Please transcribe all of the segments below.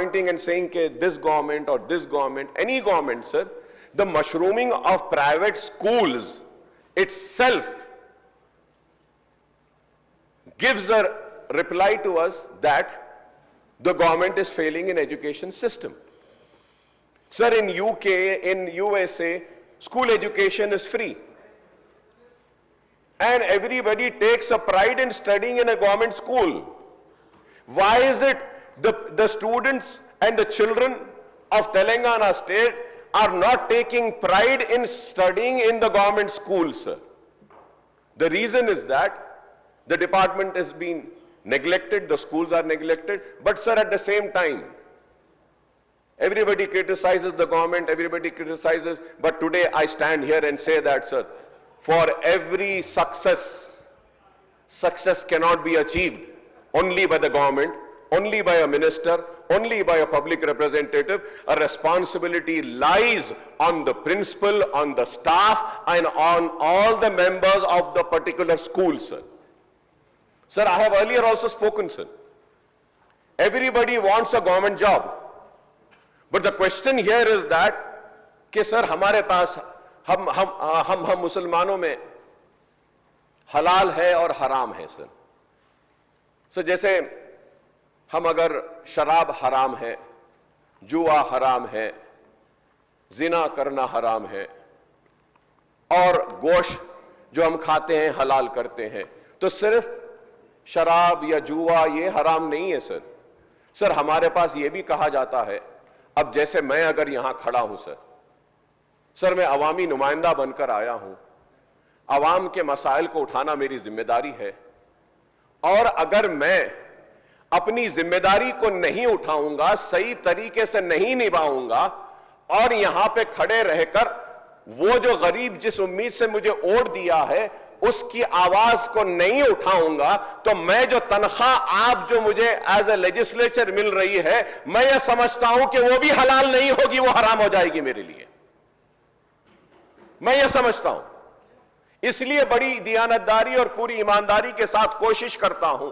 pointing and saying that this government or this government, any government, sir, the mushrooming of private schools itself gives a reply to us that the government is failing in education system. Sir, in UK, in USA, school education is free. And everybody takes a pride in studying in a government school. Why is it the students and the children of Telangana state are not taking pride in studying in the government schools, sir? The reason is that the department has been neglected, the schools are neglected, but sir, at the same time, everybody criticizes the government, everybody criticizes, but today I stand here and say that, sir, for every success cannot be achieved only by the government, only by a minister, only by a public representative. A responsibility lies on the principal, on the staff, and on all the members of the particular school, sir. Sir, I have earlier also spoken, sir. Everybody wants a government job. But the question here is that, कि sir, हमारे पास हम मुसलमानों में हलाल है और हराम है, सर. सर, जैसे हम अगर शराब हराम है, जुआ हराम है, जिना करना हराम है, और गोश्त जो हम खाते हैं हलाल करते हैं, तो सिर्फ शराब या जुआ ये हराम नहीं है, सर. सर, हमारे पास ये भी कहा जाता है, अब जैसे मैं अगर यहां खड़ा हूं, सर, मैं अवामी नुमाइंदा बनकर आया हूं, अवाम के मसाइल को उठाना मेरी जिम्मेदारी है, और अगर मैं अपनी जिम्मेदारी को नहीं उठाऊंगा, सही तरीके से नहीं निभाऊंगा, और यहां पे खड़े रहकर वो जो गरीब जिस उम्मीद से मुझे वोट दिया है उसकी आवाज को नहीं उठाऊंगा, तो मैं जो तनख्वाह आप जो मुझे एज ए लेजिस्लेचर मिल रही है, मैं ये समझता हूं कि वो भी हलाल नहीं होगी, वो हराम हो जाएगी मेरे लिए. मैं ये समझता हूं. इसलिए बड़ी दियानतदारी और पूरी ईमानदारी के साथ कोशिश करता हूं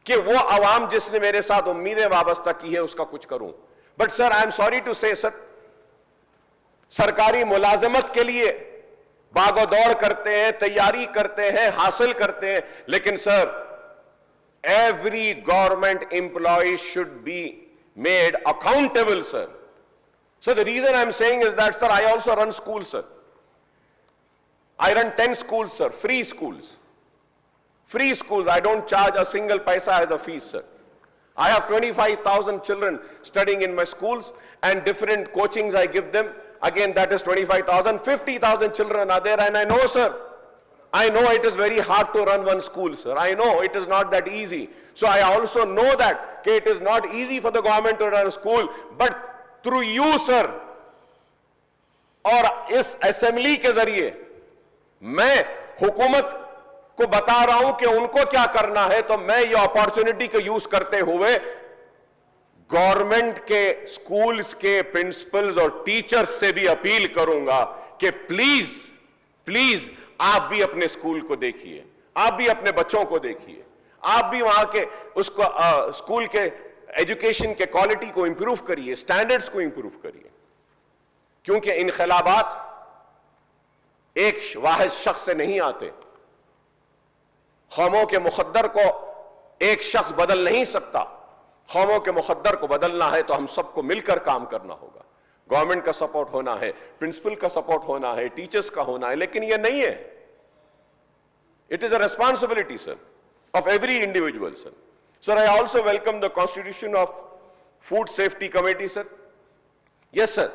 कि वो अवाम जिसने मेरे साथ उम्मीदें वाबस्ता की है उसका कुछ करूं. But sir, I am sorry to say, sir, सरकारी मुलाजमत के लिए भागोदौड़ करते हैं, तैयारी करते हैं, हासिल करते हैं, लेकिन sir, every government employ should be made accountable, sir. So the reason I'm saying is that, sir, I also run schools, sir. I run 10 schools, sir, free schools. Free schools, I don't charge a single paisa as a fees, sir. I have 25,000 children studying in my schools, and different coachings I give them. Again, that is 25,000, 50,000 children are there, and I know, sir, I know it is very hard to run one school, sir. I know it is not that easy. So I also know that it is not easy for the government to run a school, but through you, sir, और इस assembly के जरिए मैं हुकूमत को बता रहा हूं कि उनको क्या करना है, तो मैं ये अपॉर्चुनिटी को यूज करते हुए गवर्नमेंट के स्कूल्स के प्रिंसिपल्स और टीचर्स से भी अपील करूंगा कि प्लीज प्लीज आप भी अपने स्कूल को देखिए, आप भी अपने बच्चों को देखिए, आप भी वहां के उसको स्कूल के एजुकेशन के क्वालिटी को इंप्रूव करिए, स्टैंडर्ड्स को इंप्रूव करिए. क्योंकि इनकलाबात एक वाहिद शख्स से नहीं आते. कौमों के मुकद्दर को एक शख्स बदल नहीं सकता. कौमों के मुकद्दर को बदलना है तो हम सबको मिलकर काम करना होगा. गवर्नमेंट का सपोर्ट होना है, प्रिंसिपल का सपोर्ट होना है, टीचर्स का होना है, लेकिन यह नहीं है. It is a responsibility, sir, of every individual, sir. Sir, I also welcome the constitution of Food Safety Committee, sir. Yes, sir.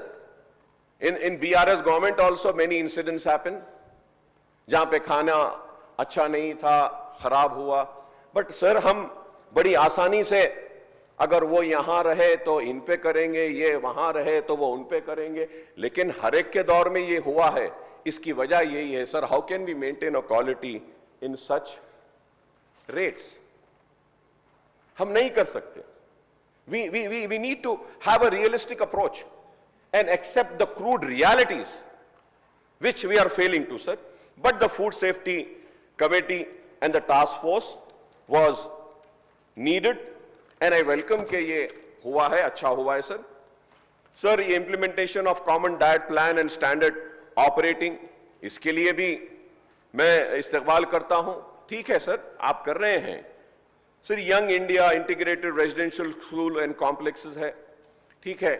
In BRS government also many incidents happen, जहां पे खाना अच्छा नहीं था, खराब हुआ. But sir, हम बड़ी आसानी से अगर वो यहां रहे तो इन पे करेंगे, ये वहां रहे तो वो उन पे करेंगे, लेकिन हर एक के दौर में ये हुआ है. इसकी वजह यही है, sir, how can we maintain a quality in such rates? हम नहीं कर सकते. We need to have a realistic approach and accept the crude realities which we are failing to, sir. But the Food Safety Committee and the task force was needed, and I welcome कि ये हुआ है, अच्छा हुआ है sir. Sir, ये implementation of common diet plan and standard operating, इसके लिए भी मैं इस्तकबाल करता हूं। ठीक है सर, आप कर रहे हैं sir. Young India integrated residential school and complexes है, ठीक है,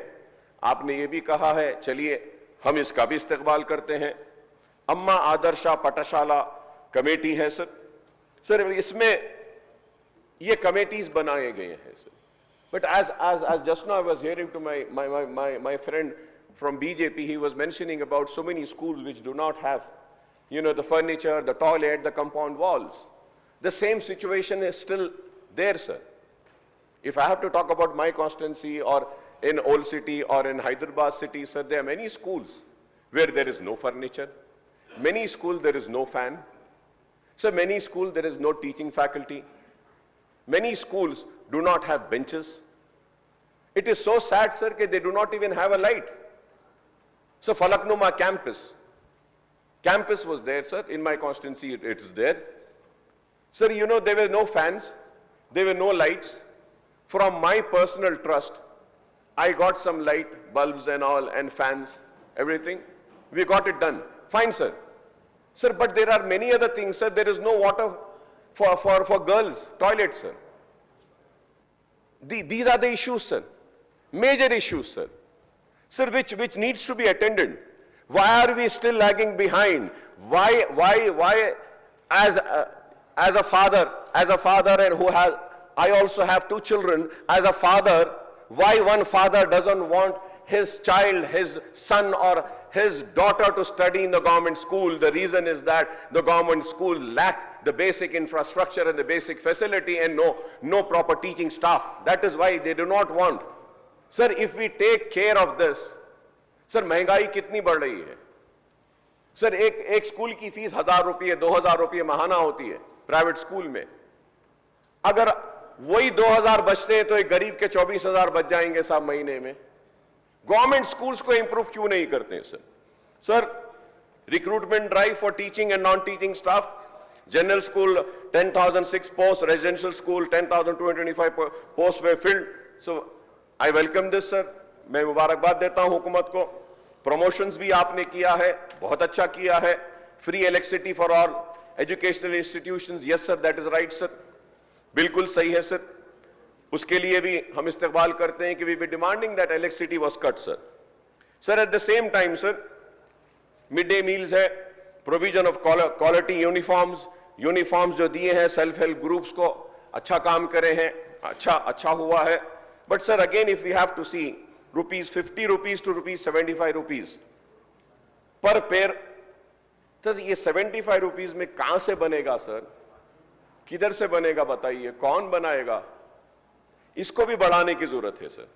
आपने ये भी कहा है, चलिए हम इसका भी इस्तकबाल करते हैं। अम्मा आदर्शा पटशाला कमेटी है सर। सर, इसमें ये कमेटीज बनाए गए हैं sir. But as just now I was hearing to my friend from BJP, he was mentioning about so many schools which do not have, the furniture, the toilet, the compound walls. The same situation is still there, sir. If I have to talk about my constituency or in Old City or in Hyderabad city, sir, there are many schools where there is no furniture. Many schools there is no fan. Sir, many schools there is no teaching faculty. Many schools do not have benches. It is so sad, sir, that they do not even have a light. So Falaknuma campus was there, sir. In my constituency, it is there. Sir, there were no fans, there were no lights. From my personal trust, I got some light, bulbs and all, and fans, everything. We got it done. Fine, sir. Sir, but there are many other things, sir. There is no water for girls, toilets, sir. These are the issues, sir. Major issues, sir. Sir, which needs to be attended. Why are we still lagging behind? Why as a father and I also have 2 children, as a father, why one father doesn't want his child, his son or his daughter to study in the government school? The reason is that the government schools lack the basic infrastructure and the basic facility and no proper teaching staff. That is why they do not want. Sir, if we take care of this, sir, महंगाई कितनी बढ़ रही है? Sir, एक school की fees 1000 रुपये 2000 रुपये महाना होती है प्राइवेट स्कूल में। अगर वही 2000 बचते हैं तो एक गरीब के 24000 बच जाएंगे साहब महीने में। गवर्नमेंट स्कूल्स को इंप्रूव क्यों नहीं करते हैं sir? Sir, recruitment drive for teaching and non teaching staff, general school 10,006 post, residential school 10,225 post way field. So I welcome this sir, मैं मुबारकबाद देता हूं हुकूमत को। प्रमोशंस भी आपने किया है, बहुत अच्छा किया है। Free electricity for all educational institutions, yes sir, that is right sir, बिल्कुल सही है सर। उसके लिए भी हम इस्तकबाल करते हैं कि we be demanding that electricity was cut sir. Sir, at the same time sir, mid day meals है, प्रोविजन ऑफ क्वालिटी यूनिफॉर्म्स जो दिए हैं सेल्फ हेल्प ग्रुप्स को, अच्छा काम करे हैं, अच्छा हुआ है। But sir, again if we have to see ₹50 to ₹75 पर पेयर, तो ये 75 रुपीज में कहां से बनेगा सर? किधर से बनेगा बताइए, कौन बनाएगा? इसको भी बढ़ाने की जरूरत है सर।